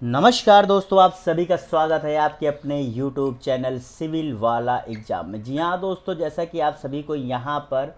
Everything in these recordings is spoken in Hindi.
नमस्कार दोस्तों, आप सभी का स्वागत है आपके अपने YouTube चैनल सिविल वाला एग्जाम में। जी हाँ दोस्तों, जैसा कि आप सभी को यहाँ पर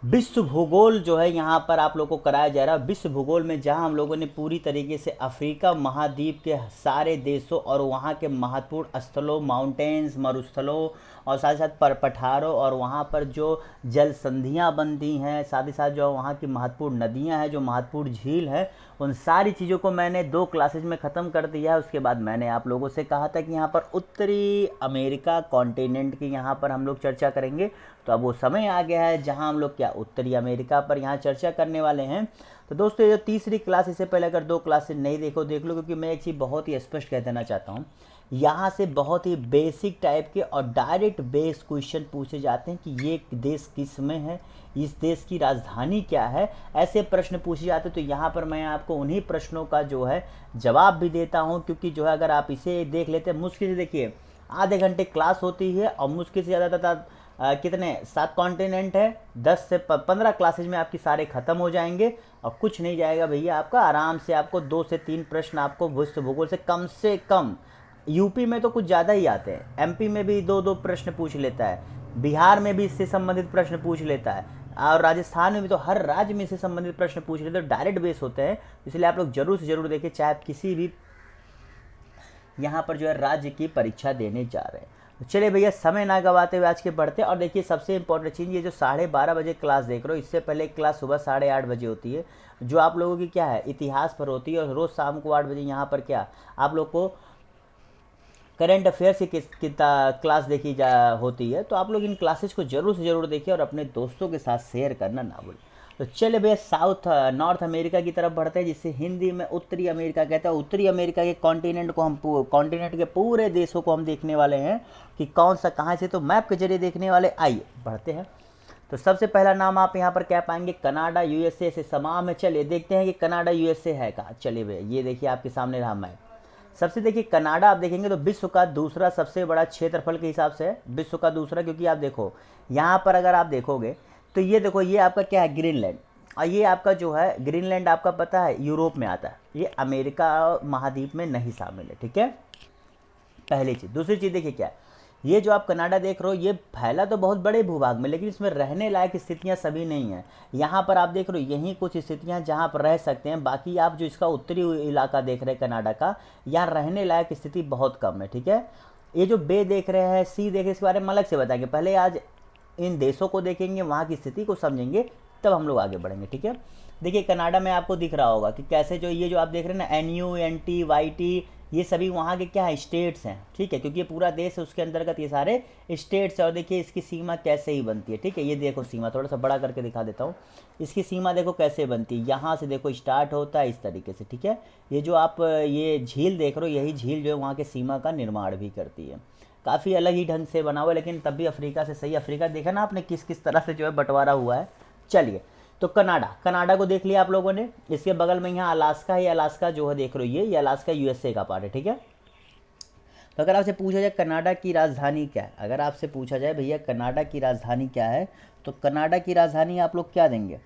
विश्व भूगोल जो है यहाँ पर आप लोगों को कराया जा रहा है। विश्व भूगोल में जहाँ हम लोगों ने पूरी तरीके से अफ्रीका महाद्वीप के सारे देशों और वहाँ के महत्वपूर्ण स्थलों, माउंटेन्स, मरुस्थलों और साथ ही साथ पठारों और वहाँ पर जो जल संधियाँ बनती हैं, साथ ही साथ जो वहाँ की महत्वपूर्ण नदियाँ हैं, जो महत्वपूर्ण झील है, उन सारी चीज़ों को मैंने 2 क्लासेज में ख़त्म कर दिया है। उसके बाद मैंने आप लोगों से कहा था कि यहाँ पर उत्तरी अमेरिका कॉन्टिनेंट की यहाँ पर हम लोग चर्चा करेंगे। तो अब वो समय आ गया है जहाँ हम लोग क्या उत्तरी अमेरिका पर यहाँ चर्चा करने वाले हैं। तो दोस्तों, ये जो तीसरी क्लास, इससे पहले अगर 2 क्लासेज नहीं देख लो, क्योंकि मैं एक चीज़ बहुत ही स्पष्ट कह देना चाहता हूँ। यहाँ से बहुत ही बेसिक टाइप के और डायरेक्ट बेस क्वेश्चन पूछे जाते हैं कि ये देश किस में है, इस देश की राजधानी क्या है, ऐसे प्रश्न पूछे जाते हैं। तो यहाँ पर मैं आपको उन्हीं प्रश्नों का जो है जवाब भी देता हूँ, क्योंकि जो है अगर आप इसे देख लेते हैं, मुश्किल से देखिए आधे घंटे क्लास होती है और मुश्किल से ज़्यादा कितने 7 कॉन्टिनेंट है, 10 से 15 क्लासेज में आपकी सारे ख़त्म हो जाएंगे और कुछ नहीं जाएगा भैया आपका। आराम से आपको 2 से 3 प्रश्न आपको विश्व भूगोल से कम। यूपी में तो कुछ ज़्यादा ही आते हैं, एमपी में भी 2-2 प्रश्न पूछ लेता है, बिहार में भी इससे संबंधित प्रश्न पूछ लेता है और राजस्थान में भी तो हर राज्य में इससे संबंधित प्रश्न पूछ लेते हैं। डायरेक्ट बेस होते हैं, इसलिए आप लोग जरूर से जरूर देखें, चाहे आप किसी भी यहाँ पर जो है राज्य की परीक्षा देने जा रहे हैं। तो चलिए भैया, समय ना गवाते हुए आज के बढ़ते हैं। और देखिए, सबसे इंपॉर्टेंट चीज़, ये जो 12:30 बजे क्लास देख रहे हो, इससे पहले क्लास सुबह 8:30 बजे होती है, जो आप लोगों की क्या है इतिहास पर होती है। और रोज़ शाम को 8 बजे यहाँ पर क्या आप लोग को करंट अफेयर्स की क्लास देखी जा होती है। तो आप लोग इन क्लासेस को जरूर से जरूर देखिए और अपने दोस्तों के साथ शेयर करना ना भूलें। तो चले भैया, नॉर्थ अमेरिका की तरफ बढ़ते हैं, जिसे हिंदी में उत्तरी अमेरिका कहते हैं। उत्तरी अमेरिका के कॉन्टिनेंट के पूरे देशों को हम देखने वाले हैं कि कौन सा कहाँ से, तो मैप के जरिए देखने वाले। आइए बढ़ते हैं। तो सबसे पहला नाम आप यहाँ पर क्या पाएंगे, कनाडा यूएसए से समाम है। चलिए देखते हैं कि कनाडा यूएसए है कहाँ। चलिए भैया, ये देखिए आपके सामने रहा मैप। सबसे देखिए कनाडा आप देखेंगे तो विश्व का दूसरा सबसे बड़ा क्षेत्रफल के हिसाब से है, विश्व का दूसरा। क्योंकि आप देखो यहाँ पर अगर आप देखोगे तो ये देखो, ये आपका क्या है ग्रीनलैंड, और ये आपका जो है ग्रीनलैंड आपका पता है यूरोप में आता है, ये अमेरिका महाद्वीप में नहीं शामिल है। ठीक है, पहली चीज़। दूसरी चीज़ देखिए क्या है, ये जो आप कनाडा देख रहे हो, ये फैला तो बहुत बड़े भूभाग में, लेकिन इसमें रहने लायक स्थितियां सभी नहीं हैं। यहाँ पर आप देख रहे हो यहीं कुछ स्थितियां जहाँ पर रह सकते हैं, बाकी आप जो इसका उत्तरी इलाका देख रहे हैं कनाडा का, यहाँ रहने लायक स्थिति बहुत कम है। ठीक है, ये जो बे देख रहे हैं, सी देख रहे हैं, इसके बारे में अलग से बताएंगे। पहले आज इन देशों को देखेंगे, वहाँ की स्थिति को समझेंगे, तब हम लोग आगे बढ़ेंगे। ठीक है, देखिए कनाडा में आपको दिख रहा होगा कि कैसे जो ये जो आप देख रहे हैं ना, NUNT YT, ये सभी वहाँ के क्या है स्टेट्स हैं। ठीक है, क्योंकि ये पूरा देश है, उसके अंतर्गत ये सारे स्टेट्स हैं। और देखिए इसकी सीमा कैसे ही बनती है। ठीक है, ये देखो सीमा थोड़ा सा बड़ा करके दिखा देता हूँ। इसकी सीमा देखो कैसे बनती है, यहाँ से देखो स्टार्ट होता है इस तरीके से। ठीक है, ये जो आप ये झील देख रहे हो, यही झील जो है वहाँ के सीमा का निर्माण भी करती है। काफ़ी अलग ही ढंग से बना हुआ है, लेकिन तब भी अफ्रीका से सही। अफ्रीका देखा ना आपने किस किस तरह से जो है बंटवारा हुआ है। चलिए, तो कनाडा को देख लिया आप लोगों ने। इसके बगल में यहाँ अलास्का है, ये अलास्का जो है देख रहे हो, ये अलास्का यूएसए का पार्ट है। ठीक है, तो अगर आपसे पूछा जाए कनाडा की राजधानी क्या है, अगर आपसे पूछा जाए भैया कनाडा की राजधानी क्या है, तो कनाडा की राजधानी आप लोग क्या देंगे,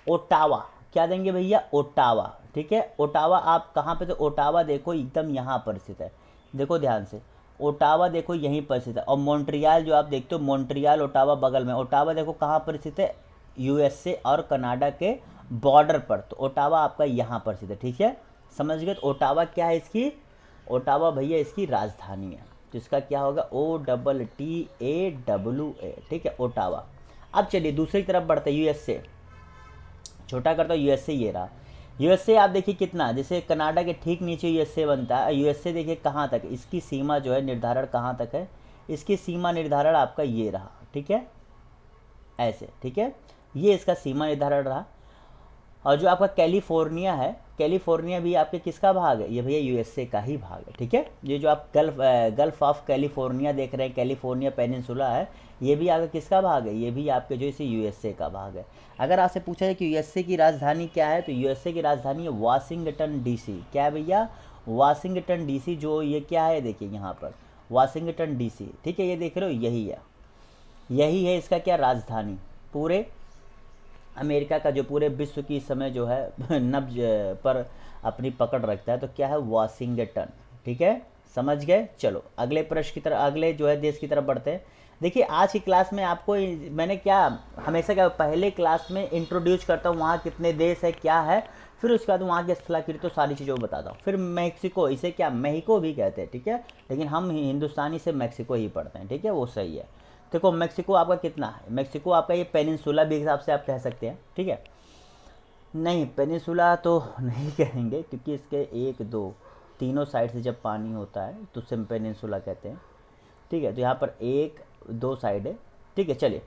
ओटावा। क्या देंगे भैया, ओटावा। ठीक है, ओटावा आप कहाँ पे, तो ओटावा देखो एकदम यहाँ पर स्थित है, देखो ध्यान से, ओटावा देखो यहीं पर स्थित है। और मॉन्ट्रियल जो आप देखते हो, मॉन्ट्रियल ओटावा बगल में, ओटावा देखो कहाँ पर स्थित है, यूएसए और कनाडा के बॉर्डर पर। तो ओटावा आपका यहाँ पर स्थित है। ठीक है, समझ गए। तो ओटावा क्या है इसकी, ओटावा भैया इसकी राजधानी है। तो इसका क्या होगा, OTTAWA। ठीक है, ओटावा। अब चलिए दूसरी तरफ बढ़ते हैं, यूएसए। छोटा करता हूँ, यूएसए ये रहा। यूएसए आप देखिए कितना, जैसे कनाडा के ठीक नीचे यूएसए बनता है। यूएसए देखिए कहाँ तक, इसकी सीमा जो है निर्धारण कहाँ तक है, इसकी सीमा निर्धारण आपका ये रहा। ठीक है, ऐसे। ठीक है, ये इसका सीमा निर्धारण रहा। और जो आपका कैलिफोर्निया है, कैलिफोर्निया भी आपके किसका भाग है, ये भैया यूएसए का ही भाग है। ठीक है, ये जो आप गल्फ ऑफ कैलिफोर्निया देख रहे हैं, कैलिफोर्निया पेनिनसुला है, ये भी आपका किसका भाग है, ये भी आपके जो इसे यूएसए का भाग है। अगर आपसे पूछा जाए कि यूएसए की राजधानी क्या है, तो यूएसए की राजधानी है वाशिंगटन डीसी। क्या है भैया, वाशिंगटन डीसी। जो ये क्या है देखिए यहाँ पर वाशिंगटन डीसी। ठीक है, ये देख रहे हो यही है, यही है इसका क्या राजधानी पूरे अमेरिका का जो पूरे विश्व की इस समय जो है नब्ज पर अपनी पकड़ रखता है, तो क्या है, वाशिंगटन। ठीक है, समझ गए। चलो अगले प्रश्न की तरफ, अगले जो है देश की तरफ बढ़ते हैं। देखिए आज की क्लास में आपको मैंने क्या, हमेशा क्या पहले क्लास में इंट्रोड्यूस करता हूँ वहाँ कितने देश है क्या है, फिर उसके बाद वहाँ की स्थलाकृति तो सारी चीज़ों को बताता हूँ। फिर मैक्सिको, इसे क्या मेहिको भी कहते हैं, ठीक है, लेकिन हम हिंदुस्तानी से मैक्सिको ही पढ़ते हैं, ठीक है, वो सही है। देखो मैक्सिको आपका कितना है, मैक्सिको आपका ये पेनिनसुला भी हिसाब से आप कह सकते हैं, ठीक है। नहीं पेनिनसुला तो नहीं कहेंगे, क्योंकि इसके एक दो तीनों साइड से जब पानी होता है तो उसे पेनिनसुला कहते हैं, ठीक है। तो यहाँ पर एक दो साइड है, ठीक है। चलिए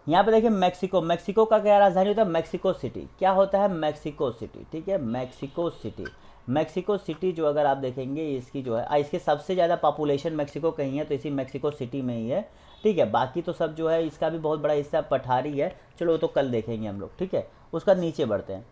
यहाँ पे देखिए मैक्सिको, मैक्सिको का क्या राजधानी होता है, मैक्सिको सिटी। क्या होता है, मैक्सिको सिटी, ठीक है, मैक्सिको सिटी। मैक्सिको सिटी जो अगर आप देखेंगे इसकी जो है इसके सबसे ज़्यादा पॉपुलेशन मैक्सिको का ही है, तो इसी मैक्सिको सिटी में ही है, ठीक है। बाकी तो सब जो है इसका भी बहुत बड़ा हिस्सा पठारी है, चलो वो तो कल देखेंगे हम लोग, ठीक है। उसका नीचे बढ़ते हैं,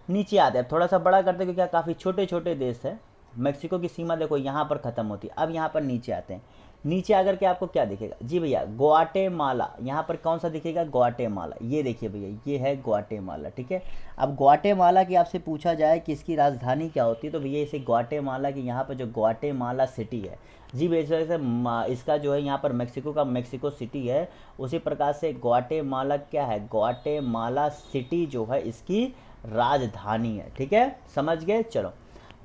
नीचे आते हैं, थोड़ा सा बड़ा करते हैं क्योंकि काफ़ी छोटे छोटे देश है। मैक्सिको की सीमा देखो यहाँ पर ख़त्म होती है। अब यहाँ पर नीचे आते हैं, नीचे आकर के आपको क्या दिखेगा जी भैया, ग्वाटेमाला। यहाँ पर कौन सा दिखेगा, ग्वाटेमाला। ये देखिए भैया ये है ग्वाटेमाला, ठीक है। अब ग्वाटेमाला की आपसे पूछा जाए कि इसकी राजधानी क्या होती है, तो भैया इसे ग्वाटेमाला की यहाँ पर जो ग्वाटेमाला सिटी है जी, वैसे से इसका जो है यहाँ पर मैक्सिको का मैक्सिको सिटी है, उसी प्रकार से ग्वाटेमाला क्या है, ग्वाटेमाला सिटी जो है इसकी राजधानी है, ठीक है, समझ गए। चलो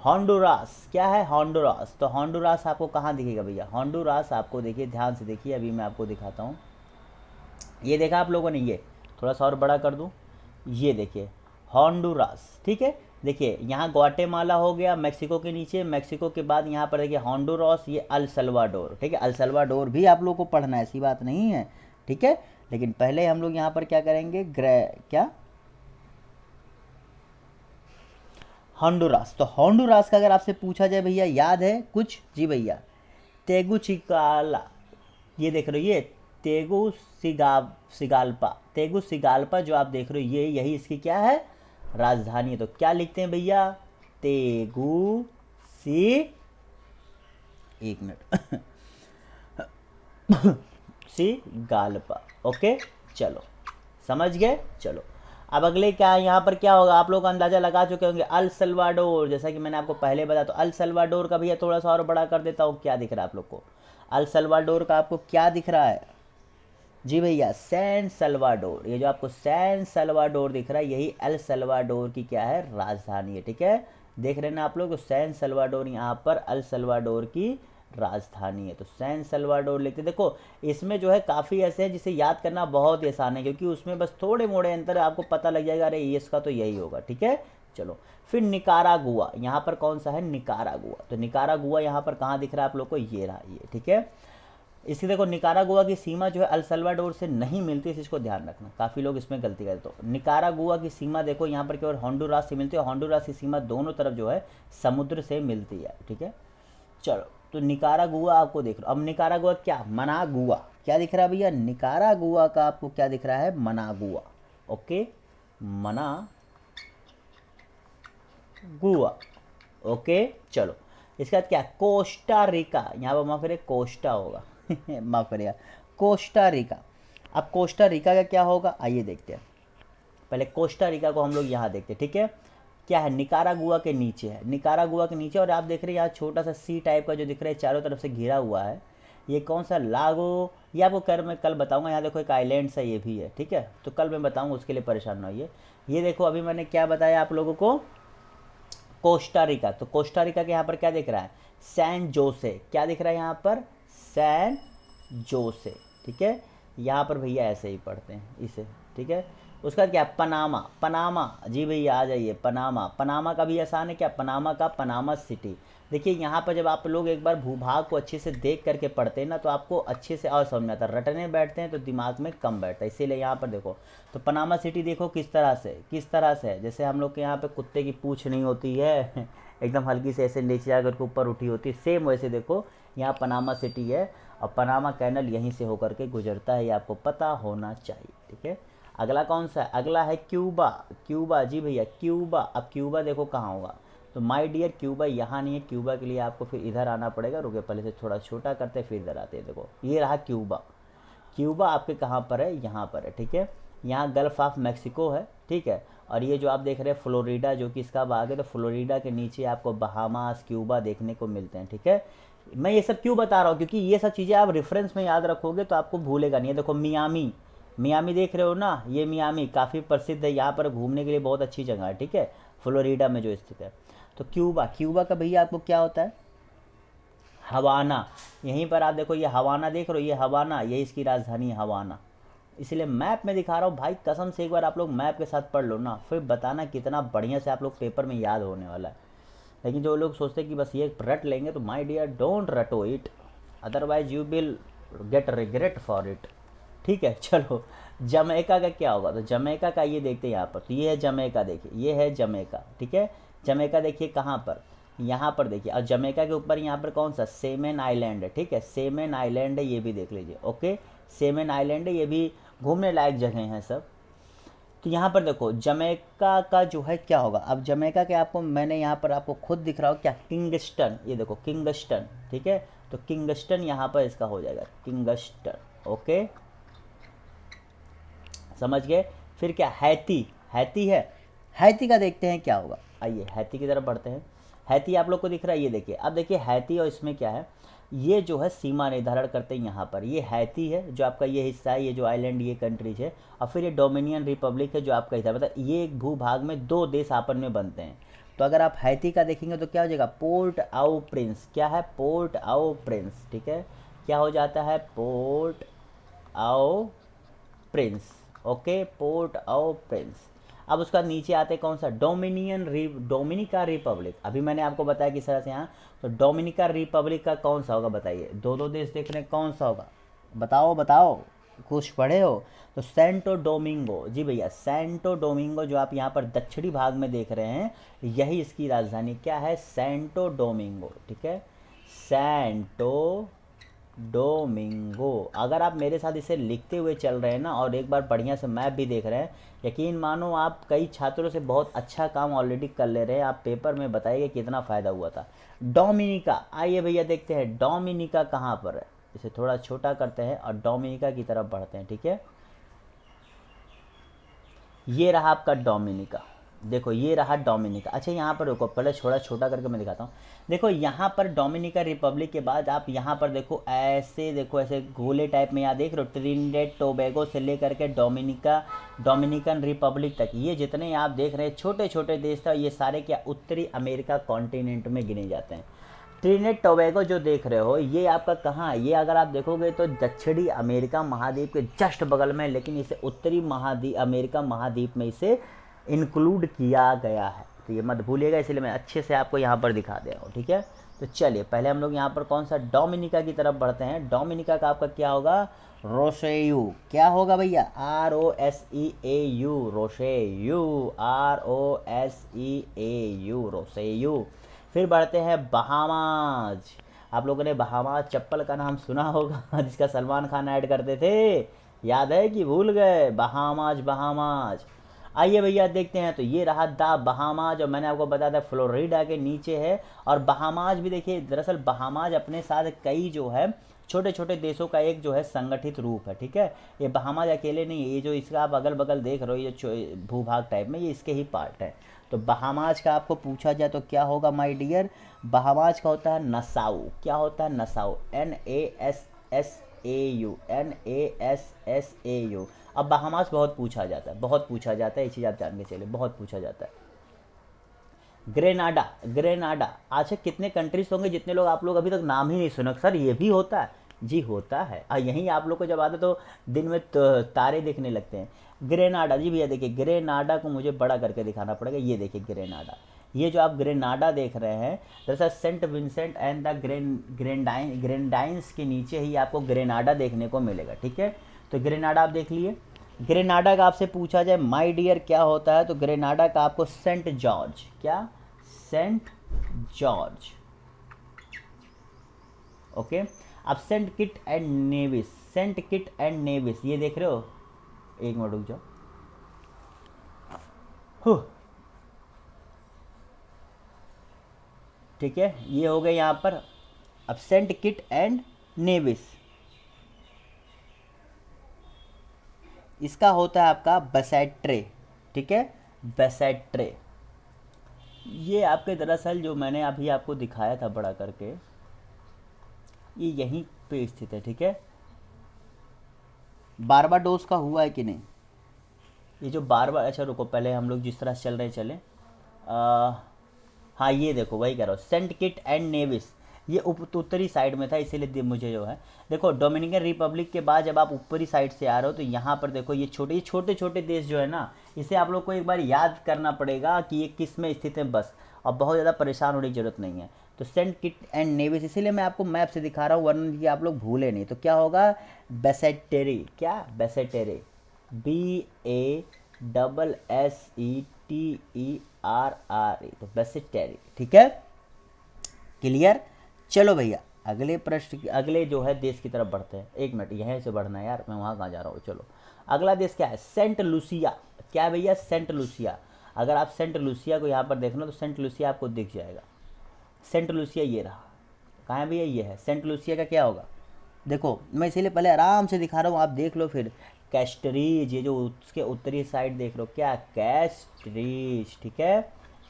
होंडुरास क्या है, होंडुरास, तो होंडुरास आपको कहाँ दिखेगा भैया, होंडुरास आपको देखिए ध्यान से देखिए, अभी मैं आपको दिखाता हूँ। ये देखा आप लोगों ने, ये थोड़ा सा और बड़ा कर दूँ, ये देखिए होंडुरास, ठीक है। देखिए यहाँ ग्वाटेमाला हो गया मैक्सिको के नीचे, मैक्सिको के बाद यहाँ पर देखिए होंडुरास, ये अल सल्वाडोर, ठीक है। अल सल्वाडोर भी आप लोग को पढ़ना है, ऐसी बात नहीं है, ठीक है। लेकिन पहले हम लोग यहाँ पर क्या करेंगे, क्या होंडुरास। तो होंडुरास का अगर आपसे पूछा जाए भैया याद है कुछ जी भैया, तेगुचिकाला, ये देख रहे हो, ये सिगाल्पा, तेगु सिगाल्पा जो आप देख रहे हो ये, यही इसकी क्या है, राजधानी है। तो क्या लिखते हैं भैया, तेगु सी, एक मिनट सिगाल्पा, ओके। चलो समझ गए। चलो अब अगले क्या है, यहाँ पर क्या होगा, आप लोग अंदाज़ा लगा चुके होंगे, अल सल्वाडोर। जैसा कि मैंने आपको पहले बताया, तो अल सल्वाडोर का भैया थोड़ा सा और बड़ा कर देता हूँ, क्या दिख रहा है आप लोग को, अल सल्वाडोर का आपको क्या दिख रहा है जी भैया, सैन सल्वाडोर। ये जो आपको सैन सल्वाडोर दिख रहा है यही अल सल्वाडोर की क्या है, राजधानी है, ठीक है। देख रहे हैं ना आप लोग, सैन सल्वाडोर यहाँ पर अल सल्वाडोर की राजधानी है, तो सैन सल्वाडोर लिखते। देखो इसमें जो है काफ़ी ऐसे हैं जिसे याद करना बहुत ही आसान है, क्योंकि उसमें बस थोड़े मोड़े अंतर आपको पता लग जाएगा, अरे ये इसका तो यही होगा, ठीक है। चलो फिर निकारागुआ, यहाँ पर कौन सा है, निकारागुआ। तो निकारागुआ यहाँ पर कहाँ दिख रहा है आप लोग को, ये रहा ये, ठीक है। इसकी देखो निकारागुआ की सीमा जो है अल सल्वाडोर से नहीं मिलती, इस चीज़ को ध्यान रखना, काफ़ी लोग इसमें गलती करते। तो निकारागुआ की सीमा देखो यहाँ पर केवल होंडुरास से मिलती है, होंडुरास की सीमा दोनों तरफ जो है समुद्र से मिलती है, ठीक है। चलो तो निकारागुआ आपको देख रहा, अब निकारागुआ क्या, मनागुआ, क्या दिख रहा है भैया, निकारागुआ का आपको क्या दिख रहा है, मनागुआ, ओके, मनागुआ, ओके। चलो इसके बाद क्या, कोस्टा रिका, यहाँ पर माफ करिए कोस्टा होगा माफ करिएगा, कोस्टा रिका। अब कोस्टा रिका का क्या होगा, आइए देखते हैं। पहले कोस्टा रिका को हम लोग यहाँ देखते हैं, ठीक है। क्या है, निकारागुआ के नीचे है, निकारागुआ के नीचे, और आप देख रहे हैं यहाँ छोटा सा सी टाइप का जो दिख रहा है चारों तरफ से घिरा हुआ है, ये कौन सा, लागो, ये आपको मैं कल बताऊंगा। यहाँ देखो एक आइलैंड सा ये भी है, ठीक है, तो कल मैं बताऊंगा, उसके लिए परेशान ना होइए। ये देखो अभी मैंने क्या बताया आप लोगों को, कोस्टा रिका। तो कोस्टा रिका के यहाँ पर क्या दिख रहा है, सैन जोसे, क्या दिख रहा है यहाँ पर, सैन जोसे, ठीक है। यहाँ पर भैया ऐसे ही पढ़ते हैं इसे, ठीक है। उसका क्या, पनामा, पनामा जी भैया आ जाइए, पनामा, पनामा का भी आसान है क्या, पनामा का पनामा सिटी। देखिए यहाँ पर जब आप लोग एक बार भूभाग को अच्छे से देख करके पढ़ते हैं ना, तो आपको अच्छे से और समझ में आता है, रटने बैठते हैं तो दिमाग में कम बैठता है, इसीलिए यहाँ पर देखो। तो पनामा सिटी देखो किस तरह से, किस तरह से है, जैसे हम लोग के यहाँ पे कुत्ते की पूँछ नहीं होती है एकदम हल्की से ऐसे नीचे आकर के ऊपर उठी होती है, सेम वैसे देखो यहाँ पनामा सिटी है, और पनामा कैनल यहीं से होकर के गुजरता है, ये आपको पता होना चाहिए, ठीक है। अगला कौन सा है, अगला है क्यूबा, क्यूबा जी भैया, क्यूबा। अब क्यूबा देखो कहाँ होगा, तो माय डियर क्यूबा यहाँ नहीं है, क्यूबा के लिए आपको फिर इधर आना पड़ेगा, रुके पहले से थोड़ा छोटा करते फिर इधर आते हैं, देखो ये रहा क्यूबा, क्यूबा आपके कहाँ पर है, यहाँ पर है, ठीक है। यहाँ गल्फ़ ऑफ मैक्सिको है, ठीक है। और ये जो आप देख रहे हैं फ्लोरिडा, जो कि इसका भाग है, तो फ्लोरिडा के नीचे आपको बहामास, क्यूबा देखने को मिलते हैं, ठीक है। मैं ये सब क्यों बता रहा हूँ, क्योंकि ये सब चीज़ें आप रेफरेंस में याद रखोगे तो आपको भूलेगा नहीं है। देखो मियामी, मियामी देख रहे हो ना, ये मियामी काफ़ी प्रसिद्ध है, यहाँ पर घूमने के लिए बहुत अच्छी जगह है, ठीक है, फ्लोरिडा में जो स्थित है। तो क्यूबा, क्यूबा का भैया आपको क्या होता है, हवाना। यहीं पर आप देखो, ये हवाना देख रहे हो, ये हवाना, ये इसकी राजधानी है हवाना। इसलिए मैप में दिखा रहा हूँ भाई, कसम से एक बार आप लोग मैप के साथ पढ़ लो ना, फिर बताना कितना बढ़िया से आप लोग पेपर में याद होने वाला है। लेकिन जो लोग सोचते हैं कि बस ये रट लेंगे, तो माय डियर डोंट रटो it, otherwise you will get regret for it, ठीक है। चलो, जमैका का क्या होगा, तो जमैका का ये देखते हैं यहाँ पर, तो ये है जमैका, देखिए ये है जमैका, ठीक है। जमैका देखिए कहाँ पर, यहाँ पर देखिए, और जमैका के ऊपर यहाँ पर कौन सा, सेमेन आइलैंड है, ठीक है, सेमेन आइलैंड है, ये भी देख लीजिए, ओके, सेमेन आइलैंड है, ये भी घूमने लायक जगह हैं सब। तो यहाँ पर देखो जमैका का जो है क्या होगा, अब जमैका के आपको मैंने यहाँ पर आपको खुद दिख रहा हो क्या, किंगस्टन, ये देखो किंगस्टन, ठीक है। तो किंगस्टन यहाँ पर इसका हो जाएगा किंगस्टन, ओके, समझ गए। फिर क्या, हैती, हैती है, हैती का देखते हैं क्या होगा, आइए हैती की तरफ बढ़ते हैं। हैती आप लोग को दिख रहा है, ये देखिए, अब देखिए हैती और इसमें क्या है, ये जो है सीमा निर्धारण करते हैं यहाँ पर, ये हैती है जो आपका ये हिस्सा है, ये जो आइलैंड, ये कंट्रीज है। और फिर ये डोमिनियन रिपब्लिक है जो आपका हिस्सा, मतलब ये एक भूभाग में दो देश आपस में बनते हैं। तो अगर आप हैती का देखेंगे तो क्या हो जाएगा, पोर्ट आओ प्रिंस, क्या है, पोर्ट आओ प्रिंस, ठीक है, क्या हो जाता है, पोर्ट आओ प्रिंस, ओके, पोर्ट आओ प्रिंस। अब उसका नीचे आते कौन सा, डोमिनिका रिपब्लिक, अभी मैंने आपको बताया किस तरह से यहाँ। तो डोमिनिका रिपब्लिक का कौन सा होगा बताइए, दो दो देश देख रहे हैं, कौन सा होगा, बताओ बताओ, कुछ पढ़े हो। तो सेंटो डोमिंगो, जी भैया, सेंटो डोमिंगो जो आप यहाँ पर दक्षिणी भाग में देख रहे हैं, यही इसकी राजधानी क्या है, सेंटो डोमिंगो, ठीक है, सेंटो डोमिंगो। अगर आप मेरे साथ इसे लिखते हुए चल रहे हैं ना, और एक बार बढ़िया से मैप भी देख रहे हैं, यकीन मानो आप कई छात्रों से बहुत अच्छा काम ऑलरेडी कर ले रहे हैं। आप पेपर में बताइए कितना फ़ायदा हुआ था। डोमिनिका, आइए भैया देखते हैं डोमिनिका कहाँ पर है, इसे थोड़ा छोटा करते हैं और डोमिनिका की तरफ बढ़ते हैं, ठीक है। ये रहा आपका डोमिनिका, देखो ये रहा डोमिनिका। अच्छा यहाँ पर रुको, पहले छोटा छोटा करके मैं दिखाता हूँ। देखो यहाँ पर डोमिनिका रिपब्लिक के बाद आप यहाँ पर देखो, ऐसे देखो, ऐसे गोले टाइप में यहाँ देख रहे हो, ट्रिनिडेड टोबैगो से लेकर के डोमिनिकन रिपब्लिक तक, ये जितने आप देख रहे हैं छोटे छोटे देश था, ये सारे क्या उत्तरी अमेरिका कॉन्टिनेंट में गिने जाते हैं। ट्रिनिडेड टोबैगो जो देख रहे हो, ये आपका कहाँ है, ये अगर आप देखोगे तो दक्षिणी अमेरिका महाद्वीप के जस्ट बगल में, लेकिन इसे उत्तरी अमेरिका महाद्वीप में इसे इंक्लूड किया गया है। तो ये मत भूलिएगा, इसलिए मैं अच्छे से आपको यहाँ पर दिखा दे रहा हूँ, ठीक है। तो चलिए पहले हम लोग यहाँ पर कौन सा, डोमिनिका की तरफ बढ़ते हैं। डोमिनिका का आपका क्या होगा, रोसेयू, क्या होगा भैया, ROSEAU, रोसेयू, ROSEAU, रोसेयू। फिर बढ़ते हैं बहामाज। आप लोगों ने बहामाज चप्पल का नाम सुना होगा जिसका सलमान खान ऐड करते थे, याद है कि भूल गए, बहामाज, बहामाज। आइए भैया देखते हैं, तो ये रहा द बहामाज, और मैंने आपको बताया था फ्लोरिडा के नीचे है। और बहामाज भी देखिए, दरअसल बहामाज अपने साथ कई जो है छोटे छोटे देशों का एक जो है संगठित रूप है, ठीक है। ये बहामाज अकेले नहीं है, ये जो इसका आप अगल बगल देख रहे हो, ये भूभाग टाइप में, ये इसके ही पार्ट है। तो बहामाज का आपको पूछा जाए तो क्या होगा माय डियर, बहामाज का होता है नसाउ, क्या होता है, नसाउ, NASSAU, NASSAU। अब बहामास बहुत पूछा जाता है, बहुत पूछा जाता है, ये चीज़ आप जान के चले, बहुत पूछा जाता है। ग्रेनाडा, ग्रेनाडा, अच्छा कितने कंट्रीज होंगे जितने लोग आप लोग अभी तक नाम ही नहीं सुने, सर ये भी होता है, जी होता है। यहीं आप लोग को जब आते तो दिन में तारे दिखने लगते हैं। ग्रेनाडा, जी भैया देखिए, ग्रेनाडा को मुझे बड़ा करके दिखाना पड़ेगा, ये देखिए ग्रेनाडा, ये जो आप ग्रेनाडा देख रहे हैं, दरअसल Saint Vincent and the Grenadines के नीचे ही आपको ग्रेनाडा देखने को मिलेगा, ठीक है। तो ग्रेनाडा आप देख लिए। ग्रेनाडा का आपसे पूछा जाए माय डियर क्या होता है, तो ग्रेनाडा का आपको सेंट जॉर्ज, क्या, सेंट जॉर्ज, ओके। अब Saint Kitts and Nevis, Saint Kitts and Nevis, ये देख रहे हो, एक मिनट रुक जाओ, ठीक है, ये हो गए यहाँ पर। अब सेंट किट एंड नेविस, इसका होता है आपका बेसेट्रे, ठीक है, बेसेट्रे। ये आपके दरअसल जो मैंने अभी आपको दिखाया था बड़ा करके, ये यहीं पे स्थित है, ठीक है। बारबाडोस का हुआ है कि नहीं, ये जो बारबार, अच्छा रुको पहले हम लोग जिस तरह से चल रहे चलें। हाँ ये देखो वही कह रहा हूँ, सेंट किट एंड नेविस, ये उत्तरी साइड में था, इसीलिए मुझे जो है देखो डोमिनिकन रिपब्लिक के बाद जब आप ऊपरी साइड से आ रहे हो तो यहाँ पर देखो ये छोटे छोटे देश जो है ना, इसे आप लोग को एक बार याद करना पड़ेगा कि ये किस में स्थित है बस, और बहुत ज़्यादा परेशान होने की जरूरत नहीं है। तो सेंट किट एंड नेविस, इसीलिए मैं आपको मैप से दिखा रहा हूँ वरना कि आप लोग भूले नहीं। तो क्या होगा, बेसेटेरी, क्या बेसेटेरी, BASSETERRE, तो बेसेटेरी, ठीक है, क्लियर। चलो भैया अगले प्रश्न, अगले जो है देश की तरफ बढ़ते हैं। एक मिनट यहीं से बढ़ना है यार, मैं वहाँ कहाँ जा रहा हूँ। चलो अगला देश क्या है, सेंट लूसिया। क्या है भैया, सेंट लूसिया। अगर आप सेंट लूसिया को यहाँ पर देखना तो सेंट लूसिया आपको दिख जाएगा। सेंट लूसिया ये रहा, कहाँ है भैया, ये है सेंट लूसिया का। क्या होगा देखो, मैं इसीलिए पहले आराम से दिखा रहा हूँ, आप देख लो फिर। कैस्टरीज, ये जो उसके उत्तरी साइड देख लो, क्या कैस्टरीज, ठीक है,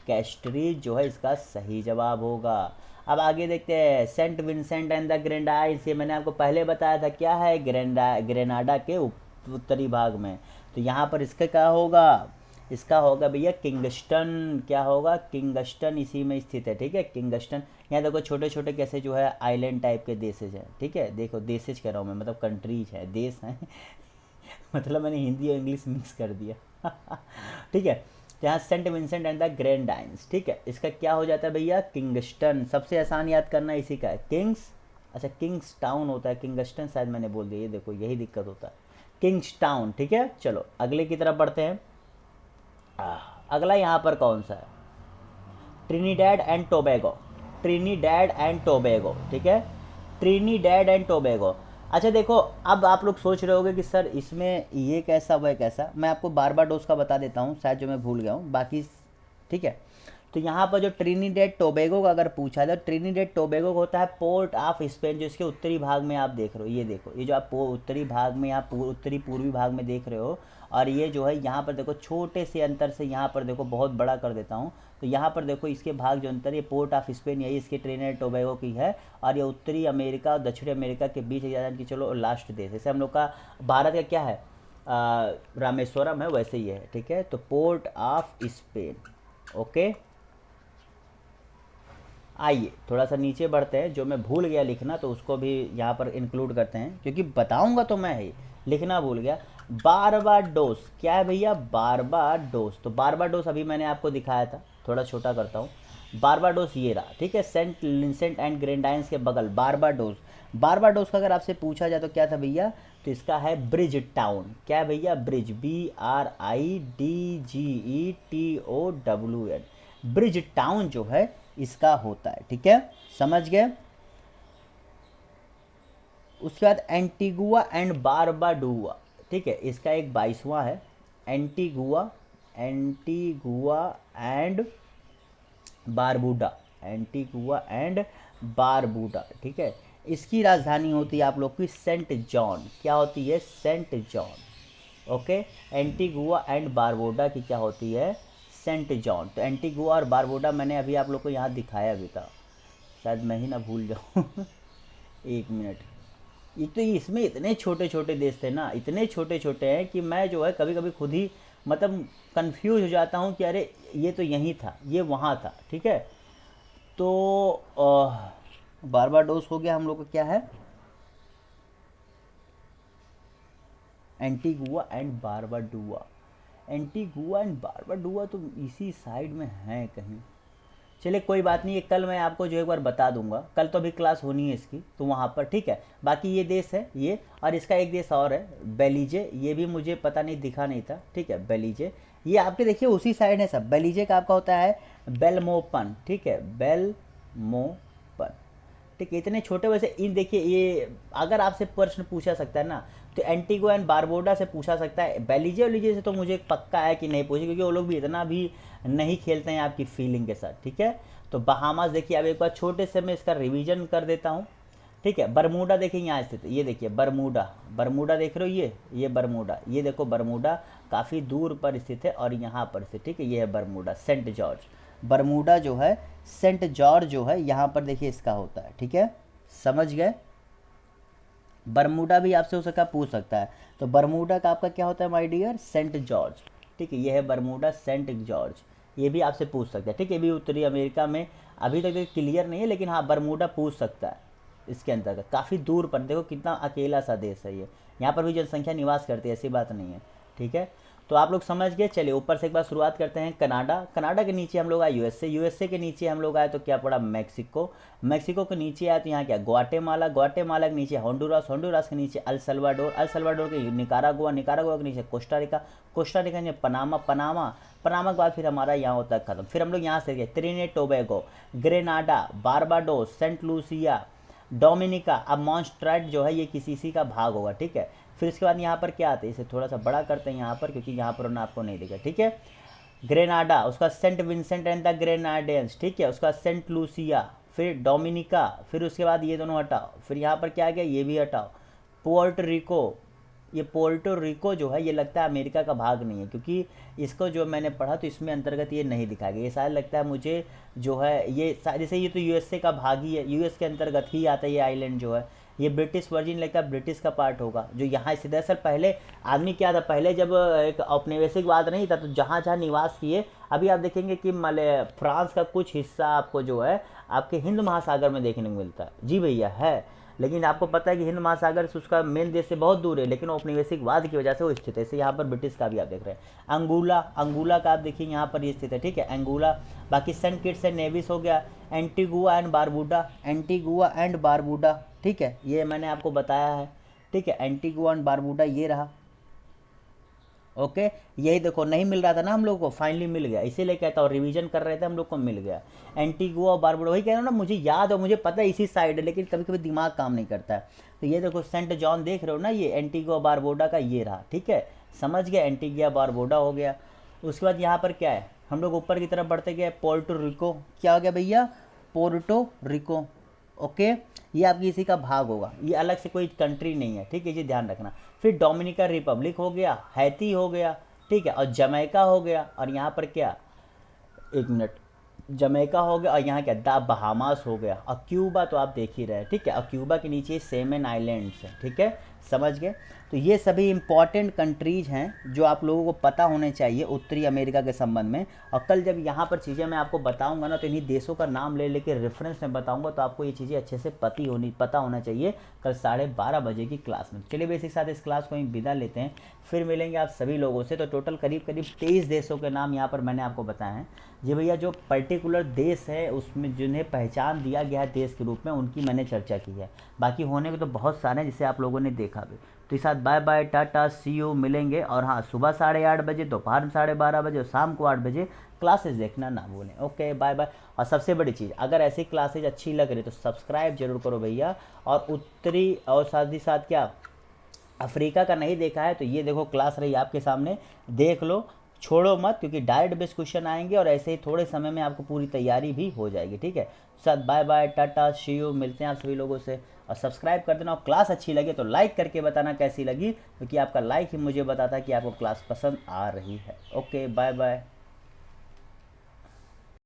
कैस्टरीज जो है इसका सही जवाब होगा। अब आगे देखते हैं, Saint Vincent and the Grenadines, ये मैंने आपको पहले बताया था, क्या है, ग्रेनाडा के उत्तरी भाग में। तो यहाँ पर इसका क्या होगा, इसका होगा भैया किंगस्टन। क्या होगा, किंगस्टन इसी में स्थित है, ठीक है, किंगस्टन। यहाँ देखो छोटे छोटे कैसे जो है आइलैंड टाइप के देशेज हैं, ठीक है, देखो देशेज कह रहा हूँ मैं, मतलब कंट्रीज है, देश हैं मतलब मैंने हिंदी और इंग्लिश मिक्स कर दिया ठीक है। तो यहाँ Saint Vincent and the Grenadines, ठीक है, इसका क्या हो जाता है भैया, किंगस्टन। सबसे आसान याद करना इसी का है, किंग्स, अच्छा किंग्स टाउन होता है, किंगस्टन शायद मैंने बोल दिया, ये देखो यही दिक्कत होता है, किंग्स टाउन, ठीक है। चलो अगले की तरफ बढ़ते हैं। अगला यहाँ पर कौन सा है, ट्रिनिडैड एंड टोबैगो, ट्रिनिडैड एंड टोबैगो, ठीक है, ट्रिनिडैड एंड टोबैगो। अच्छा देखो, अब आप लोग सोच रहे होगे कि सर इसमें ये कैसा वह कैसा, मैं आपको बारबाडोस का बता देता हूँ, शायद जो मैं भूल गया हूँ बाकी, ठीक है। तो यहाँ पर जो ट्रिनिडेड टोबैगो का अगर पूछा जाए, ट्रिनिडेड टोबैगो होता है पोर्ट ऑफ स्पेन, जो इसके उत्तरी भाग में आप देख रहे हो, ये देखो, ये जो आप उत्तरी भाग में, यहाँ उत्तरी पूर्वी भाग में देख रहे हो, और ये जो है यहाँ पर देखो छोटे से अंतर से, यहाँ पर देखो बहुत बड़ा कर देता हूँ, तो यहाँ पर देखो इसके भाग जो अंतर, ये पोर्ट ऑफ स्पेन यही इसके ट्रिनिडेड टोबैगो की है, और ये उत्तरी अमेरिका और दक्षिणी अमेरिका के बीच यानी कि चलो लास्ट देश, जैसे हम लोग का भारत का क्या है, रामेश्वरम है, वैसे ही है, ठीक है। तो पोर्ट ऑफ स्पेन, ओके। आइए थोड़ा सा नीचे बढ़ते हैं, जो मैं भूल गया लिखना तो उसको भी यहाँ पर इंक्लूड करते हैं, क्योंकि बताऊंगा तो मैं ही, लिखना भूल गया। बारबाडोस, क्या है भैया, बारबाडोस। तो बारबाडोस अभी मैंने आपको दिखाया था, थोड़ा छोटा करता हूँ, बारबाडोस ये रहा, ठीक है, सेंट विंसेंट एंड ग्रेनाडाइंस के बगल बारबाडोस। बारबाडोस का अगर आपसे पूछा जाए तो क्या था भैया, तो इसका है ब्रिज टाउन। क्या है भैया, ब्रिज, BRIDGETOWN, ब्रिज टाउन जो है इसका होता है, ठीक है, समझ गए। उसके बाद एंटीगुआ एंड बारबाडुआ, ठीक है, इसका एक 22वां है, Antigua, Antigua and Barbuda, Antigua and Barbuda, ठीक है। इसकी राजधानी होती है आप लोग की सेंट जॉन। क्या होती है, Saint John, okay. Antigua and Barbuda की क्या होती है, सेंट जॉन। तो एंटीगुआ और बारबूडा मैंने अभी आप लोग को यहाँ दिखाया भी था, शायद मैं ही ना भूल जाऊँ एक मिनट। ये तो इसमें इतने छोटे छोटे देश थे ना, इतने छोटे छोटे हैं कि मैं जो है कभी कभी खुद ही मतलब कंफ्यूज हो जाता हूँ कि अरे ये तो यहीं था, ये वहाँ था, ठीक है। तो बारबाडोस हो गया हम लोग का, क्या है, एंटीगुआ एंड बारबाडुआ। एंटीगुआ एंड बारबाडुआ तो इसी साइड में है कहीं। चलिए कोई बात नहीं, ये कल मैं आपको जो एक बार बता दूंगा, कल तो अभी क्लास होनी है इसकी, तो वहाँ पर, ठीक है। बाकी ये देश है ये, और इसका एक देश और है बेलीजे, ये भी मुझे पता नहीं, दिखा नहीं था, ठीक है, बेलीजे, ये आपके देखिए उसी साइड है सब। बेलीजे का आपका होता है बेलमोपन, ठीक है, बेलमोपन, ठीक है। इतने छोटे, वैसे इन देखिए, ये अगर आपसे प्रश्न पूछा सकता है ना, तो एंटीगुआ एंड बारबोडा से पूछा सकता है, बेलीजे वलीजे से तो मुझे पक्का है कि नहीं पूछे, क्योंकि वो लोग भी इतना भी नहीं खेलते हैं आपकी फीलिंग के साथ, ठीक है। तो बहामास देखिए, अब एक बार छोटे से मैं इसका रिवीजन कर देता हूँ, ठीक ठीक है। बरमूडा देखिए यहाँ स्थित है, ये देखिए बरमूडा, बरमूडा देख रहे हो, ये बरमूडा, ये देखो बरमूडा काफ़ी दूर पर स्थित है और यहाँ पर स्थित, ठीक है। ये है बरमूडा, सेंट जॉर्ज। बरमूडा जो है, सेंट जॉर्ज जो है यहाँ पर देखिए इसका होता है, ठीक है, समझ गए। बरमूडा भी आपसे हो सका पूछ सकता है, तो बरमूडा का आपका क्या होता है माय डियर, सेंट जॉर्ज, ठीक है। ये है बरमूडा सेंट जॉर्ज, ये भी आपसे पूछ सकता है, ठीक है। ये भी उत्तरी अमेरिका में अभी तक क्लियर नहीं है, लेकिन हाँ बरमूडा पूछ सकता है इसके अंतर्गत। काफ़ी दूर पर, देखो कितना अकेला सा देश है ये, यहाँ पर भी जनसंख्या निवास करती है, ऐसी बात नहीं है, ठीक है। तो आप लोग समझ गए। चलिए ऊपर से एक बार शुरुआत करते हैं। कनाडा, कनाडा के नीचे हम लोग आए यूएसए, यूएसए के नीचे हम लोग आए तो क्या पड़ा, मैक्सिको, मैक्सिको के नीचे आए तो यहाँ क्या, ग्वाटेमाला, ग्वाटेमाला के नीचे होंडुरास, होंडुरास के नीचे अल सल्वाडोर, अल सल्वाडोर के निकारागुआ, निकारागुआ के नीचे कोस्टा रिका, कोस्टा रिका के नीचे पनामा, पनामा, पनामा के बाद फिर हमारा यहाँ होता है खत्म। फिर हम लोग यहाँ से गए Trinidad Tobago, Grenada, Barbados, Saint Lucia, Dominica. अब मॉन्स्ट्रेट जो है ये किसी सी का भाग होगा, ठीक है। फिर इसके बाद यहाँ पर क्या आता है, इसे थोड़ा सा बड़ा करते हैं यहाँ पर, क्योंकि यहाँ पर ना आपको नहीं दिखा, ठीक है। ग्रेनाडा, उसका सेंट विंसेंट एंड द ग्रेनाडियंस, ठीक है। उसका सेंट लूसिया, फिर डोमिनिका, फिर उसके बाद ये दोनों हटाओ, फिर यहाँ पर क्या आ गया, ये भी हटाओ। पोर्टो रिको, ये पोर्टो रिको जो है ये लगता है अमेरिका का भाग नहीं है, क्योंकि इसको जो मैंने पढ़ा तो इसमें अंतर्गत ये नहीं दिखाया गया। ये शायद लगता है मुझे जो है ये जैसे ये तो यूएसए का भाग ही है, यूएस के अंतर्गत ही आता है ये आइलैंड जो है। ये ब्रिटिश वर्जिन लगता है ब्रिटिश का पार्ट होगा जो यहाँ से। दरअसल पहले आदमी क्या था, पहले जब एक औपनिवेशिकवाद नहीं था तो जहाँ जहाँ निवास किए, अभी आप देखेंगे कि फ्रांस का कुछ हिस्सा आपको जो है आपके हिंद महासागर में देखने को मिलता है। जी भैया है, लेकिन आपको पता है कि हिंद महासागर से उसका मेन देश से बहुत दूर है, लेकिन औपनिवेशिकवाद की वजह से वो स्थित है। इससे यहाँ पर ब्रिटिश का भी आप देख रहे हैं। अंगूला, अंगूला का आप देखिए यहाँ पर ये स्थित है, ठीक है, अंगूला। बाकी सेंट किट्स एंड नेविस हो गया। Antigua and Barbuda, Antigua and Barbuda, ठीक है, ये मैंने आपको बताया है, ठीक है। एंटीगुआ एंड बारबूडा ये रहा, ओके। यही देखो नहीं मिल रहा था ना हम लोग को, फाइनली मिल गया, इसीलिए कहता हूँ रिवीजन कर रहे थे हम लोग को, मिल गया। एंटीगुआ और बारबूडा, वही कह रहा हूँ ना, मुझे याद है, मुझे पता है इसी साइड है, लेकिन कभी कभी दिमाग काम नहीं करता है। तो ये देखो सेंट जॉन देख रहे हो ना, ये एंटीगुआ बारबूडा का ये रहा, ठीक है, समझ गया। एंटीगुआ बारबूडा हो गया। उसके बाद यहाँ पर क्या है, हम लोग ऊपर की तरफ बढ़ते गए। पोर्टो रिको, क्या हो गया भैया, पोर्टो रिको, ओके। ये आपकी इसी का भाग होगा, ये अलग से कोई कंट्री नहीं है, ठीक है, ये ध्यान रखना। फिर डोमिनिका रिपब्लिक हो गया, हैती हो गया, ठीक है, और जमैका हो गया, और यहाँ पर क्या, एक मिनट, जमैका हो गया, और यहाँ क्या, द बहामास हो गया, और क्यूबा तो आप देख ही रहे हैं, ठीक है। और क्यूबा के नीचे सेमन आइलैंड्स हैं, ठीक है, समझ गए। तो ये सभी इंपॉर्टेंट कंट्रीज़ हैं जो आप लोगों को पता होने चाहिए उत्तरी अमेरिका के संबंध में। और कल जब यहाँ पर चीज़ें मैं आपको बताऊंगा ना, तो इन्हीं देशों का नाम ले लेके रेफरेंस में बताऊंगा, तो आपको ये चीज़ें अच्छे से पता होना चाहिए कल 12:30 बजे की क्लास में। चलिए बेसिक साथ इस क्लास को ही विदा लेते हैं, फिर मिलेंगे आप सभी लोगों से। तो टोटल करीब 23 देशों के नाम यहाँ पर मैंने आपको बताए हैं। जी भैया, जो पर्टिकुलर देश है उसमें जिन्हें पहचान दिया गया है देश के रूप में, उनकी मैंने चर्चा की है। बाकी होने को तो बहुत सारे हैं जिसे आप लोगों ने देखा भी। तो इस साथ bye bye, tata, see you, मिलेंगे। और हाँ, सुबह 8:30 बजे, दोपहर में 12:30 बजे और शाम को 8 बजे क्लासेस देखना ना भूलें। Okay, bye bye. और सबसे बड़ी चीज़, अगर ऐसी क्लासेज अच्छी लग रही तो सब्सक्राइब जरूर करो भैया। और उत्तरी और साथ ही साथ क्या अफ्रीका का नहीं देखा है तो ये देखो क्लास रही आपके सामने, देख लो, छोड़ो मत, क्योंकि डायरेक्ट बेस क्वेश्चन आएंगे और ऐसे ही थोड़े समय में आपको पूरी तैयारी भी हो जाएगी, ठीक है। साथ bye bye, tata, see you, मिलते हैं आप सभी लोगों से। और सब्सक्राइब कर देना, और क्लास अच्छी लगे तो लाइक करके बताना कैसी लगी, क्योंकि आपका लाइक ही मुझे बताता है कि आपको क्लास पसंद आ रही है। Okay, bye bye.